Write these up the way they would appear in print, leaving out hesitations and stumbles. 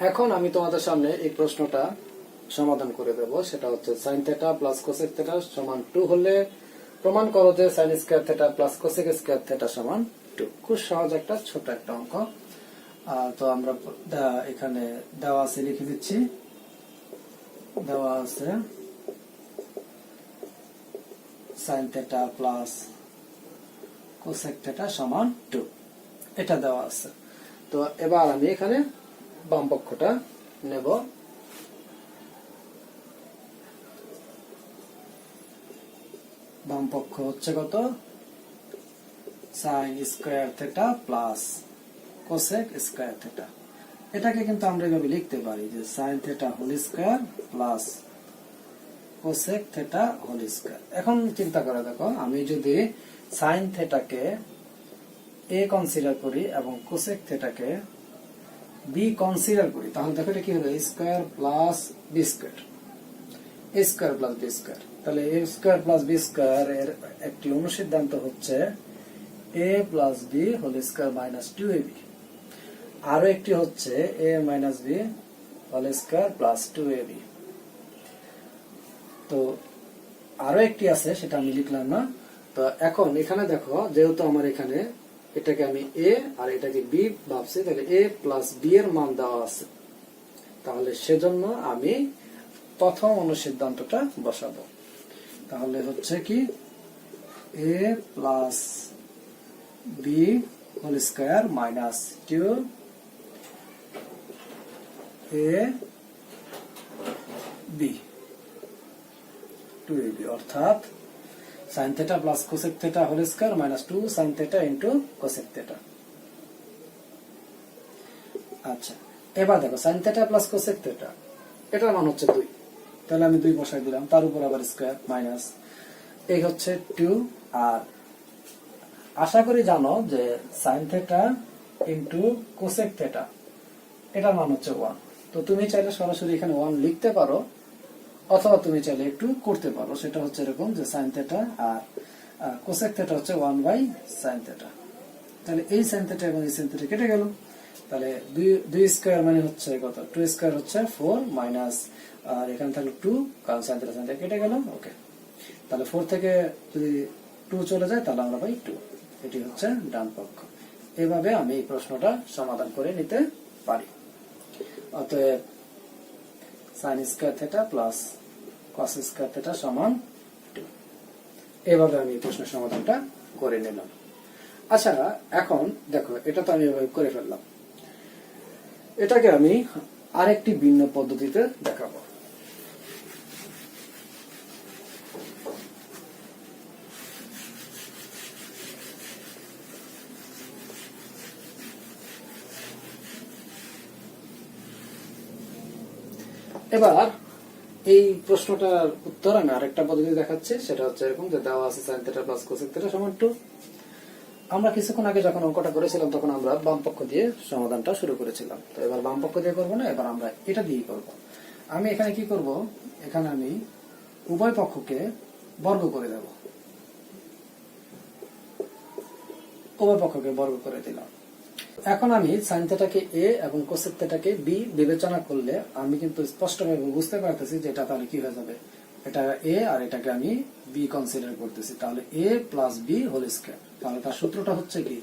এখন আমি তোমাদের সামনে এই প্রশ্নটা সমাধান করে দেব। সেটা হচ্ছে sin θ প্লাস cosec θ সমান 2 হলে প্রমাণ করো যে sin square θ plus cosec square θ সমান 2। খুব সহজ একটা ছোট একটা অঙ্ক। তো আমরা এখানে দেওয়া আছে লিখে দিচ্ছি। দেওয়া আছে sin θ প্লাস cosec θ সমান 2, এটা দেওয়া আছে। তো এবার আমি এখানে বাম পক্ষটা নেব। বাম পক্ষ হচ্ছে কত? sin square θ plus cosec square θ। এটাকে কিন্তু আমরা এইভাবে লিখতে পারি যে sin θ whole square plus cosec θ whole square. এখন চিন্তা করে দেখো, আমি যদি sin θ কে a কনসিডার করি এবং cosec θ কে b কনসিডার করি, তাহলে দেখো এটা কি হলো? a square plus b square, a square plus b square. তাহলে a square plus b square এর একটি অনুসিদ্ধান্ত হচ্ছে a plus b whole square minus 2ab। আরো একটি হচ্ছে a minus b whole square plus 2ab। তো আরো একটি আছে, সেটা আমি লিখলাম না। তো এখন এখানে দেখো, যেহেতু আমার এখানে এটাকে আমি a আর এটাকে b ভাবছি, তাহলে a প্লাস b এর মান দেওয়া আছে, তাহলে সেজন্য আমি প্রথম অনুসিদ্ধান্তটা বসাবো। তাহলে হচ্ছে কি a plus b whole square minus 2 a b 2ab, অর্থাৎ sin θ plus cosec θ whole square minus 2 sin θ into cosec θ। আচ্ছা, এবার দেখো sin θ প্লাস cosec θ এটার মান হচ্ছে 2, তাহলে আমি 2 বসাই দিলাম, তার উপর আবার স্কয়ার মাইনাস এই হচ্ছে 2। আর আশা করি জানো যে sin θ ইনটু cosec θ এটার মান হচ্ছে 1। তো তুমি চাইলে সরাসরি এখানে 1 লিখতে পারো, অথবা তুমি চাইলে একটু করতে পারো। সেটা হচ্ছে এরকম যে sin θ আর cosec θ হচ্ছে 1 বাই sin θ। তাহলে এই sin θ এবং এই sin θ কেটে গেল। তাহলে 2 স্কয়ার মানে হচ্ছে কত? 2 স্কয়ার হচ্ছে 4 মাইনাস, আর এখানে থাকলো 2, কারণ sin θ কেটে গেল। ওকে, তাহলে 4 থেকে যদি 2 চলে যায় তাহলে আমরা পাই 2। এটি হচ্ছে ডান পক্ষ। এভাবে আমি এই প্রশ্নটা সমাধান করে নিতে পারি। অতএব sin square θ plus cos square θ সমান 2। এভাবে আমি প্রশ্নের সমাধানটা করে নিলাম। আচ্ছা, এখন দেখো, এটা তো আমি এভাবে করে ফেললাম। এটাকে আমি আরেকটি ভিন্ন পদ্ধতিতে দেখাবো। এবার এই প্রশ্নটার উত্তর আমি আরেকটা পদ্ধতি দেখাচ্ছি। সেটা হচ্ছে এরকম যে দেওয়া আছে sin θ প্লাস cosec θ সমান 2। আমরা কিছুক্ষণ আগে যখন অঙ্কটা করেছিলাম তখন আমরা বাম পক্ষ দিয়ে সমাধানটা শুরু করেছিলাম। তো এবার বাম পক্ষ দিয়ে করবো না, এবার আমরা এটা দিয়েই করব। আমি এখানে কি করব? এখানে আমি উভয় পক্ষকে বর্গ করে দেব। উভয় পক্ষকে বর্গ করে দিলাম। এখন আমি sin θ কে a এবং cosec θ কে b বিবেচনা করলে আমি কিন্তু স্পষ্টভাবে বুঝতে পারতেছি যে এটা তাহলে কি হয়ে যাবে। এটা a আর এটাকে আমি b কনসিডার করতেছি, তাহলে a plus b whole square. তাহলে তার সূত্রটা হচ্ছে কি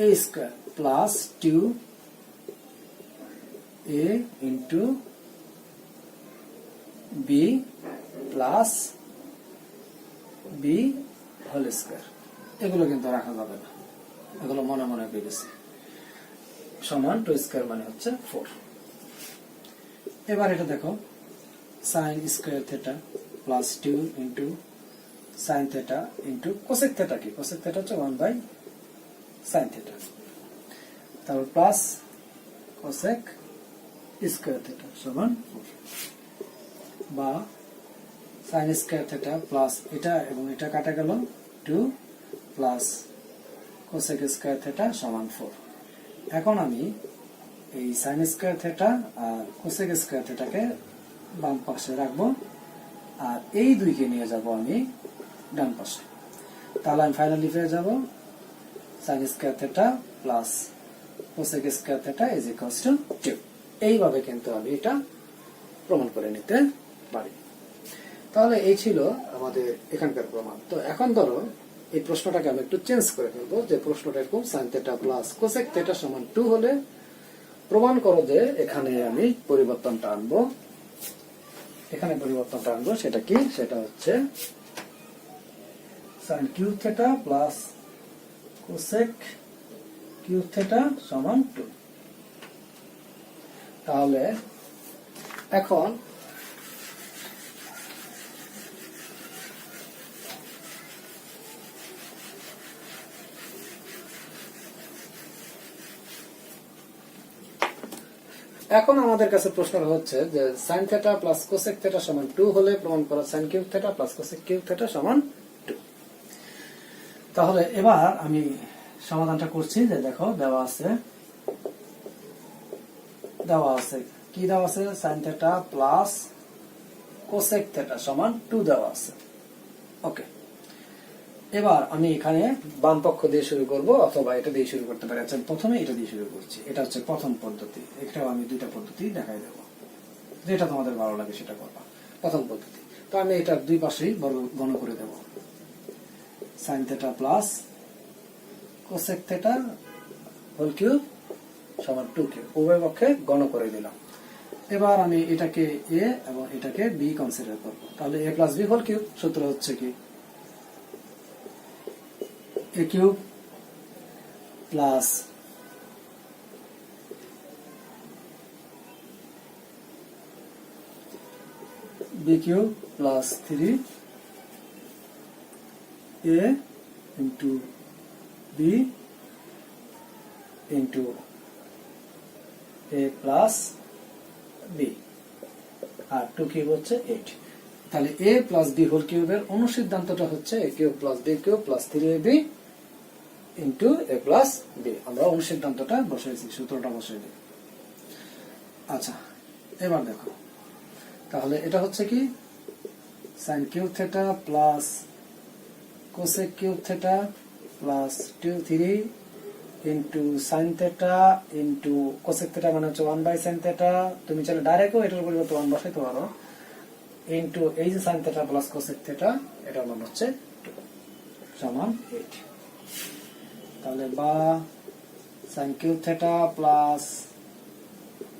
a square plus 2a into b plus b whole square. এগুলো কিন্তু রাখা যাবে না, এগুলো মনে মনে পেয়েছি। সমান 2 স্কয়ার মানে হচ্ছে 4। এবার এটা দেখো, sin square θ plus 2 into sin θ into cosec θ কি? cosec θ হচ্ছে 1 বাই sin θ, তারপর প্লাস cosec স্কয়ার θ সমান 4, বা sin স্কয়ার θ প্লাস এটা এবং এটা কাটা গেল 2 প্লাস cosec স্কয়ার θ সমান 4। এখন আমি এই sin স্কয়ার θ আর cosec স্কয়ার θ কে বাম পাশে রাখবো, আর এই দুইকে নিয়ে যাব আমি ডান পাশে। তাহলে আমি ফাইনালি পেয়ে যাব sin square θ plus cosec square theta is equals to 2। এইভাবে কিন্তু আমি এটা প্রমাণ করে নিতে পারি। তাহলে এই ছিল আমাদের এখানকার প্রমাণ। তো এখন ধরো এই প্রশ্নটাকে আমি একটু চেঞ্জ করে ফেলবো, যে প্রশ্নটা এরকম sin theta plus cosec theta সমান 2 হলে প্রমাণ করো যে এখানে আমি পরিবর্তনটা আনবো। এখানে পরিবর্তনটা আনবো সেটা কি? সেটা হচ্ছে sin cube theta plus cosec cube theta সমান 2। তাহলে এখন আমাদের কাছে প্রশ্ন হচ্ছে যে sin theta plus cosec theta সমান 2 হলে প্রমাণ করো sin cube theta plus cosec cube theta সমান 2। তাহলে এবার আমি সমাধানটা করছি। যে দেখো দেওয়া আছে কি দেওয়া আছে? sin theta plus cosec theta সমান 2 দেওয়া আছে। ওকে, এবার আমি এখানে বাম পক্ষ দিয়ে শুরু করব অথবা এটা দিয়ে শুরু করতে পারি। আচ্ছা, প্রথমে এটা দিয়ে শুরু করছি। এটা হচ্ছে প্রথম পদ্ধতি। এটাও আমি দুইটা পদ্ধতি দেখাই দেব, যেটা তোমাদের ভালো লাগে সেটা করবা। প্রথম পদ্ধতি, তো আমি এটা দুই পাশেই গণ করে দেব। sin theta plus cosec theta whole cube সমান 2 কিউব উভয় পক্ষে গণ করে দিলাম। এবার আমি এটাকে a এবং এটাকে b কনসিডার করব। তাহলে a plus b whole cube সূত্র হচ্ছে কি? a cube plus b cube plus 3a into b into a plus b আর 2 কিউব হচ্ছে 8। তাহলে a প্লাস b হোল কিউবের অনুসিদ্ধান্তটা হচ্ছে a cube plus b cube plus 3ab into a plus b। আমরা অনুসিদ্ধান্তটা বসাইছি, সূত্রটা বসাই দিই। আচ্ছা, এবার দেখো তাহলে এটা হচ্ছে কি? sin cube theta plus cosec cube theta plus 2 into sin theta into cosec theta মানে হচ্ছে 1 বাই sin থিটা। তুমি চাইলে ডাইরেক্টও এটার পরিবর্তে 1 বসাইতে পারো। ইন্টু এই যে sin theta plus cosec theta, এটার মান হচ্ছে 2 সমান 8। তাহলে বা sin cube theta plus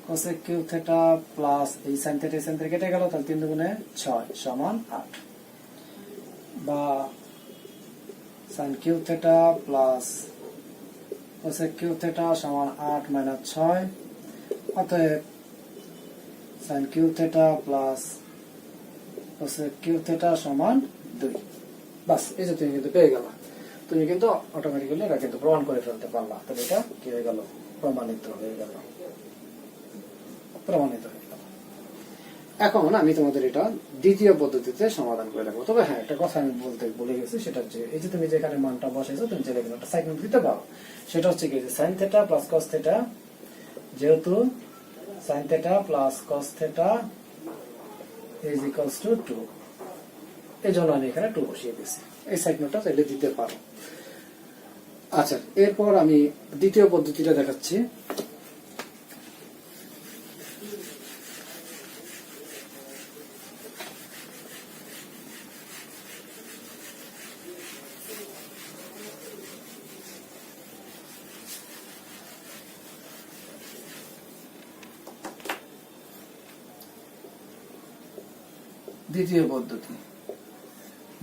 cosec cube theta plus এই sin থিটা কেটে গেল, তাহলে 3 দুগুণে 6 সমান 8। বা sin cube theta plus cosec cube theta সমান 8 মাইনাস 6। অতএব sin cube theta plus cosec cube theta সমান 2। বাস, এই যে তুমি কিন্তু পেয়ে গেলা। তুমি কিন্তু অটোমেটিক্যালি এটা কিন্তু প্রমাণ করে ফেলতে পারলা। তবে এটা কি হয়ে গেল? প্রমাণিত হয়ে গেল। এখন আমি তোমাদের এটা দ্বিতীয় পদ্ধতিতে সমাধান করে দেবো। তবে হ্যাঁ, একটা কথা আমি বলতে ভুলে গেছি, সেটা হচ্ছে এই যে তুমি যেখানে মানটা বসাইছো তুমি চাইলে একটা সাইড নোট দিতে পারো। সেটা হচ্ছে কি? sin theta plus cos theta, যেহেতু sin theta plus cos theta is equals to 2, এই জন্য আমি এখানে 2 বসিয়ে দিয়েছি। এই সাইড নোটটা চাইলে দিতে পারো। আচ্ছা, এরপর আমি দ্বিতীয় পদ্ধতিটা দেখাচ্ছি।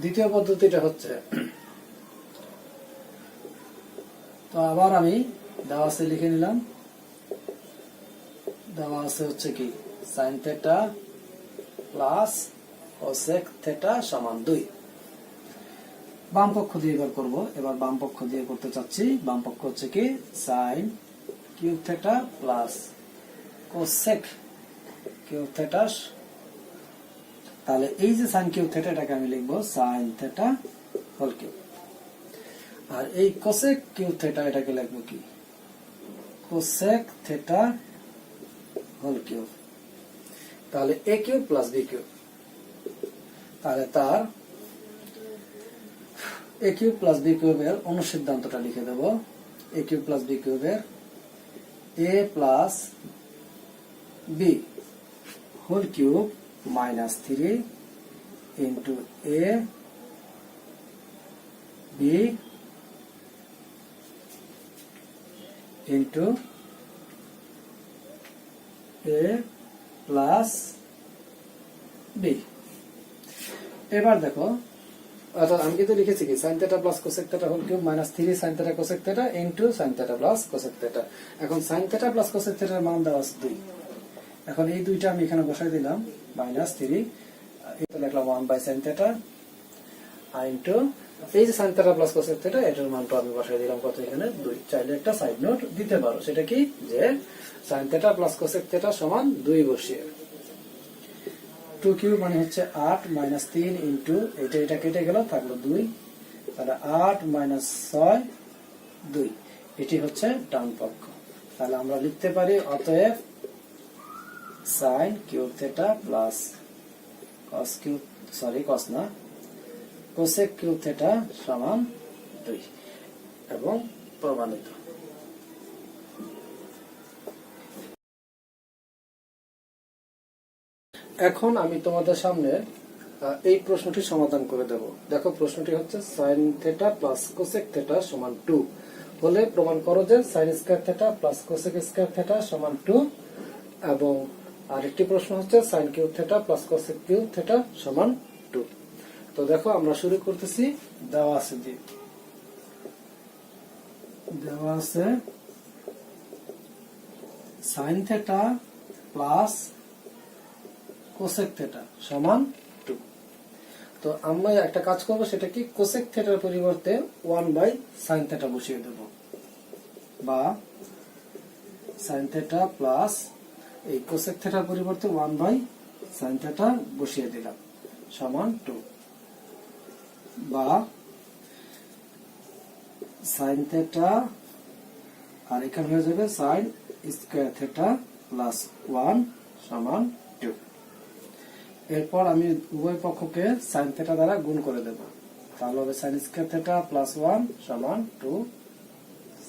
দ্বিতীয় পদ্ধতিটা হচ্ছে, তো আবার আমি দেওয়া আছে লিখে নিলাম। দেওয়া আছে হচ্ছে কি? sin theta plus cosec theta সমান 2। বাম পক্ষ দিয়ে এবার করব। এবার বাম পক্ষ দিয়ে করতে চাচ্ছি। বাম পক্ষ হচ্ছে কি? sin cube theta plus cosec cube theta. তাহলে এই যে sin কিউব থিটা, এটাকে আমি লিখবো sin থিটা হোল কিউব। আর এই কোসেক কিউব থিটা, এটাকে লিখবো কি? Cosec theta whole cube. তাহলে a cube plus b cube. তাহলে তার a কিউব প্লাস b কিউবের অনুসিদ্ধান্তটা লিখে দেব। a কিউব প্লাস b কিউবের a plus B whole cube minus 3 into a b into a plus B. এবার দেখো, অর্থাৎ আমি কিন্তু লিখেছি কি sin θ plus cosec θ whole cube minus 3 sin θ cosec θ into sin θ plus cosec θ। এখন sin θ প্লাস cosec θ এর মান দেওয়া আছে 2। এখন এই দুইটা আমি এখানে বসাই দিলাম মাইনাস 3, এটা লিখলাম 1 বাই sin θ ইনটু এই যে sin θ প্লাস cosec θ এটার মানটা আমি বসাই দিলাম কত, এখানে 2। চাইলে একটা সাইড নোট দিতে পারো, সেটা কি যে sin θ প্লাস cosec θ সমান 2 বসিয়ে 2 কিউব মানে হচ্ছে 8 মাইনাস 3 ইন্টু এটা কেটে গেল, থাকলো 2, তাহলে 8 মাইনাস 6 2, এটি হচ্ছে ডান পক্ষ। তাহলে আমরা লিখতে পারি অতএব sin cube theta plus cos cube cos না cosec কিউব থিটা সমান 2 এবং প্রমাণিত। এখন আমি তোমাদের সামনে এই প্রশ্নটি সমাধান করে দেব। দেখো প্রশ্নটি হচ্ছে sin θ প্লাস cosec θ সমান 2 হলে প্রমাণ করো যে sin square θ plus cosec square θ সমান 2, এবং আরেকটি প্রশ্ন হচ্ছে sin cube theta plus cosec cube theta সমান 2। তো দেখো আমরা শুরু করতেছি, দেওয়া আছে sin θ প্লাস cosec θ সমান 2। তো আমরা একটা কাজ করব, সেটা কি cosec θ এর পরিবর্তে 1 বাই sin θ বসিয়ে দেব, বা sin θ প্লাস এই cosec θ এর পরিবর্তে 1 বাই sin θ বসিয়ে দিলাম সমান 2, বা sin θ আর এখানে হয়ে যাবে sin স্কয়ার θ প্লাস 1 সমান 2। এরপর আমি উভয় পক্ষকে sin θ দ্বারা গুণ করে দেব, তাহলে হবে sin স্কয়ার θ প্লাস 1 সমান 2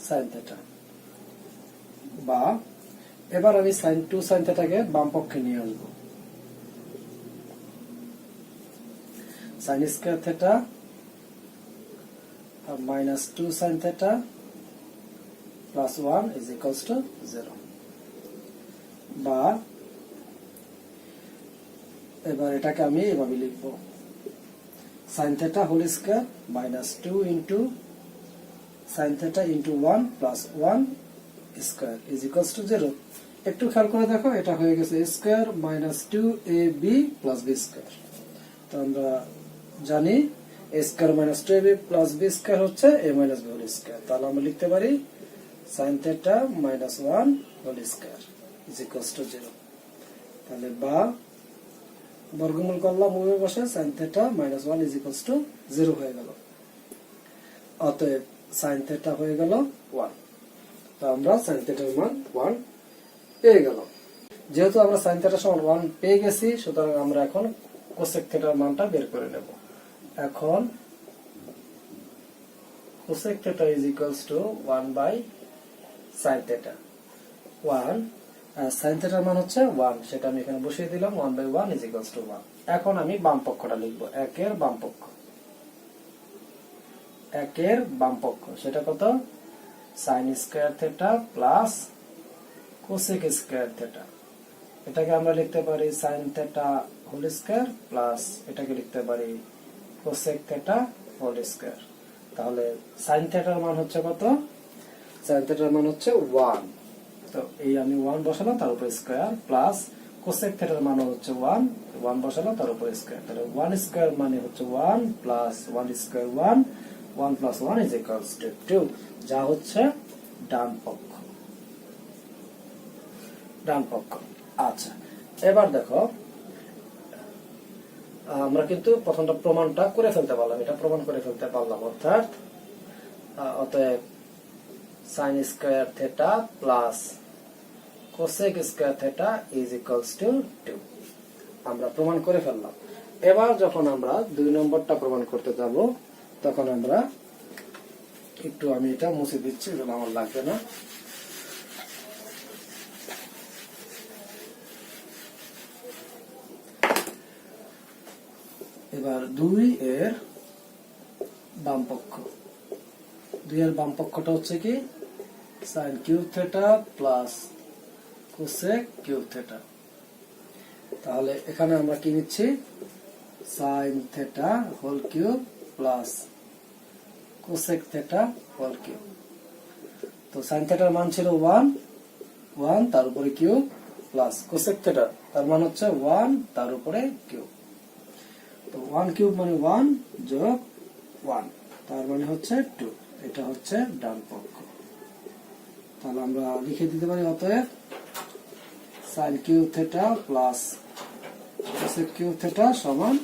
sin θ, বা এবার আমি2 sin θ কে বাম পক্ষে নিয়ে আসব, sin square θ minus 2 sin θ plus 1 is equals to 0, বা এবার এটাকে আমি এভাবে লিখব sin θ whole square minus 2 into sin θ into 1 plus 1 square is equals to 0। একটু খেয়াল করে দেখো, এটা হয়ে গেছে a square minus 2ab plus b square. তো আমরা জানি a square minus 2ab plus b square হচ্ছে a minus b whole square. তাহলে আমরা লিখতে পারি sin θ minus 1 whole square is equals to 0। তাহলে বা বর্গমূল করলাম উভয় পাশে, sin θ minus 1 is equals to 0 হয়ে গেল। অতএব sin θ হয়ে গেল 1। তো আমরা sin θ এর মান 1 পেয়ে গেল। যেহেতু আমরা sin θ সমান 1 পেয়ে গেছি, সুতরাং আমরা এখন cosec θ এর মানটা বের করে নেব। এখন cosec θ is equals to 1 by sin θ। 1 sin θ এর মান হচ্ছে 1, সেটা আমি এখানে বসিয়ে দিলাম, 1 বাই 1 ইজ ইকুয়ালস টু 1। এখন আমি বাম পক্ষটা লিখব, 1 এর বাম পক্ষ, 1 এর বাম পক্ষ সেটা কত, sin square θ plus cosec square θ। এটাকে আমরা লিখতে পারি sin θ হোল স্কয়ার প্লাস এটাকে লিখতে পারি cosec θ হোল স্কয়ার। তাহলে sin θ এর মান হচ্ছে কত, sin θ এর মান হচ্ছে 1। তো এই আমি 1 বসালাম, তার উপর স্কয়ার, প্লাস cosec θ এর মান হচ্ছে 1 বসালাম, তার উপর স্কয়ার। তাহলে 1 স্কয়ার মানে হচ্ছে 1 plus 1 square 1 plus 1 is equals to 2, যা হচ্ছে ডান পক্ষ। আচ্ছা, এবার দেখো আমরা কিন্তু প্রথমটা প্রমাণটা করে ফেলতে পারলাম, এটা প্রমাণ করে ফেলতে পারলাম, অর্থাৎ অতএব sin square θ plus cosec square θ is equals to 2 আমরা প্রমাণ করে ফেললাম। এবার যখন আমরা 2 নম্বরটা প্রমাণ করতে যাব, তখন আমরা একটু, আমি এটা মুছে দিচ্ছি, এগুলো আমার লাগবে না। এবার 2 এর বাম পক্ষ, 2 এর বাম পক্ষটা হচ্ছে কি sine cube theta plus cosec cube theta. তাহলে এখানে আমরা কি নিচ্ছি, sine theta whole cube plus cosec theta whole cube. তো সাইন থিটার মান ছিল 1 তার উপরে কিউব প্লাস কোসেক থিটা তার মান হচ্ছে 1 তার উপরে কিউব। তো 1 কিউব মানে 1 যোগ 1 তার মানে হচ্ছে 2। এটা হচ্ছে ডান পক্ষ। তাহলে আমরা লিখে দিতে পারি অতএব sign cube theta plus cosec cube theta সমান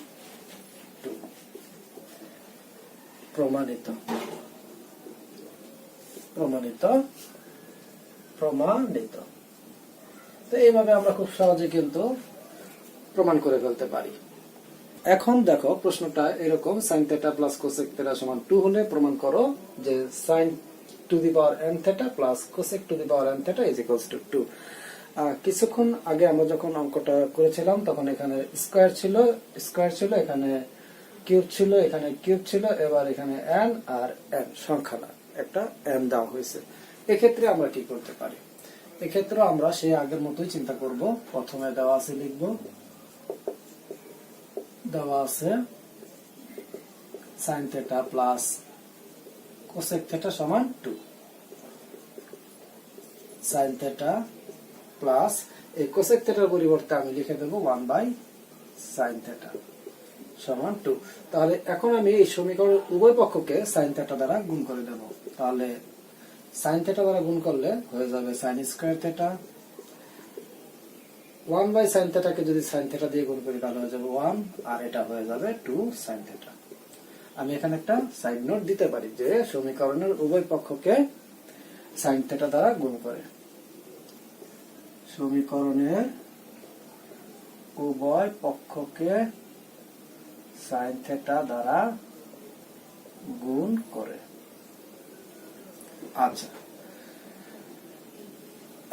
2। প্রমাণিত প্রমাণিত প্রমাণিত। তো এইভাবে আমরা খুব সহজে কিন্তু প্রমাণ করে ফেলতে পারি। এখন দেখো প্রশ্নটা এরকম, sine theta plus cosec theta সমান 2 হলে প্রমাণ করো যে sine to the power n theta plus cosec to the power n theta is equals to 2। কিছুক্ষণ আগে আমরা যখন অঙ্কটা করেছিলাম তখন এখানে স্কয়ার ছিল, এখানে কিউব ছিল, এখানে কিউব ছিল, এবার এখানে n আর n সংখ্যা না একটা n দেওয়া হয়েছে। এক্ষেত্রে আমরা কি করতে পারি, এক্ষেত্রে আমরা সেই আগের মতোই চিন্তা করব। প্রথমে দেওয়া আছে লিখব, দেওয়া আছে sign theta plus cosec theta সমান 2। সাইন থিটা প্লাস এই কোসেক থিটার পরিবর্তে আমি লিখে দেব 1/sin থিটা সমান 2। তাহলে এখন আমি এই সমীকরণের উভয় পক্ষকে সাইন থিটা দ্বারা গুণ করে দেব। তাহলে সাইন থিটা দ্বারা গুণ করলে হয়ে যাবে সাইন স্কয়ার থিটা। 1/sin থিটাকে যদি সাইন থিটা দিয়ে গুণ করি তাহলে হয়ে যাবে 1 আর এটা হয়ে যাবে 2sin থিটা। আমি এখানে একটা সাইড নোট দিতে পারি যে সমীকরণের উভয় পক্ষকে সাইন থিটা দ্বারা গুণ করে, সমীকরণের উভয় পক্ষকে সাইন থিটা দ্বারা গুণ করে। আচ্ছা,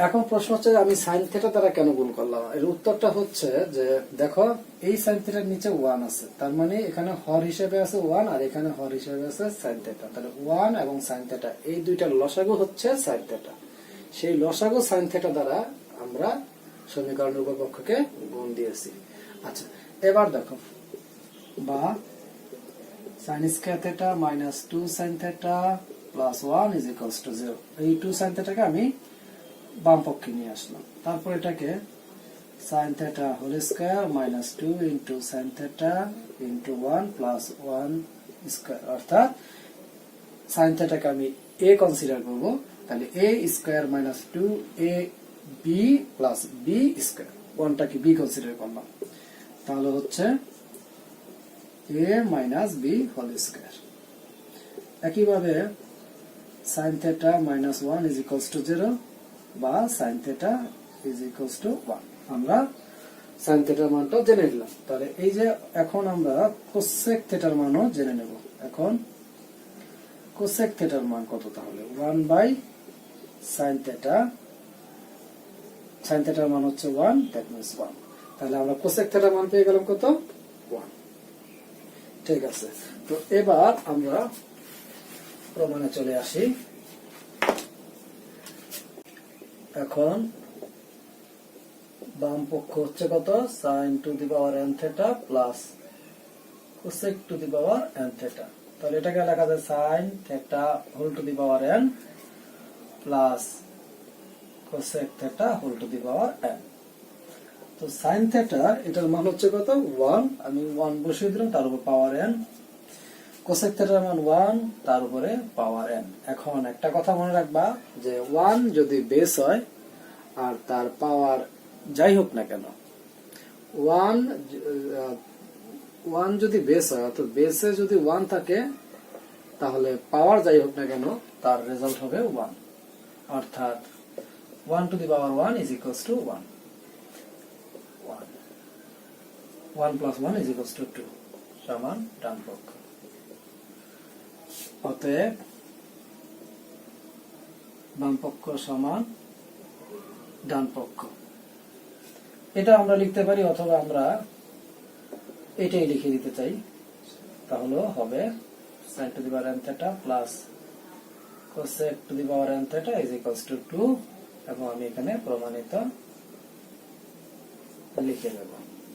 এখন প্রশ্ন হচ্ছে আমি সাইন থিটা দ্বারা কেন গুণ করলাম। এর উত্তরটা হচ্ছে যে দেখো এই সাইন থিটার নিচে 1 আছে, তার মানে এখানে হর হিসেবে আছে 1 আর এখানে হর হিসেবে আছে সাইন থিটা। তাহলে 1 এবং সাইন থিটা এই দুইটার লসাগু হচ্ছে সাইন থিটা। সেই লসাগু সাইন থিটা দ্বারা আমরা সমীকরণের উভয় পক্ষকে গুণ দিয়েছি। আচ্ছা, এবার দেখো বা sine square theta minus 2sin theta plus 1 is equals to 0। এই 2sin থিটাকে আমি বাম পক্ষে নিয়ে আসলাম। তারপর এটাকে sine theta whole square minus 2 into sine theta into 1 plus 1 square, অর্থাৎ সাইন থিটাকে আমি a কনসিডার করব। তাহলে a square minus 2ab plus b square, 1টাকে b কনসিডার করলাম, তাহলে হচ্ছে a minus b whole square. একইভাবে sine theta minus 1 is equals to 0 বা sine theta is equals to 1। আমরা সাইন থিটার মানটা জেনে নিলাম। তাহলে এই যে এখন আমরা কোসেক থিটার মানও জেনে নেব। এখন কোসেক থিটার মান কত, তাহলে 1/sin থিটা, সাইন থিটার মান হচ্ছে 1, দ্যাট মিন্স 1। তাহলে আমরা কোসেক থিটার মান পেয়ে গেলাম কত, 1। ঠিক আছে, তো এবার আমরা প্রমাণে চলে আসি। এখন বাম পক্ষ হচ্ছে কত, sine to the power n theta plus cosec to the power n theta. তাহলে এটাকে লেখা যায় sine theta whole to the power n plus cosec theta whole to the power n। তো সাইন থিটা এটার মান হচ্ছে কত, 1, আমি 1 বসিয়ে দিলাম, তার উপর পাওয়ার n। কোসেক থিটার মান 1 তার উপরে পাওয়ার n। এখন একটা কথা মনে রাখবা যে 1 যদি বেস হয় আর তার পাওয়ার যাই হোক না কেন, 1 যদি বেস হয়, অর্থাৎ বেসে যদি 1 থাকে তাহলে পাওয়ার যাই হোক না কেন তার রেজাল্ট হবে 1, অর্থাৎ 1 two the power 1 is equals to 1, 1 plus 1 is equals to 2 সমান ডান পক্ষ। অতএব বাম পক্ষ সমান ডান পক্ষ। এটা আমরা লিখতে পারি, অথবা আমরা এটাই লিখে দিতে চাই। তাহলে হবে sin two the power n theta plus cosec two the power n theta is equals to 2 এবং আমি এখানে প্রমাণিত লিখে দেব।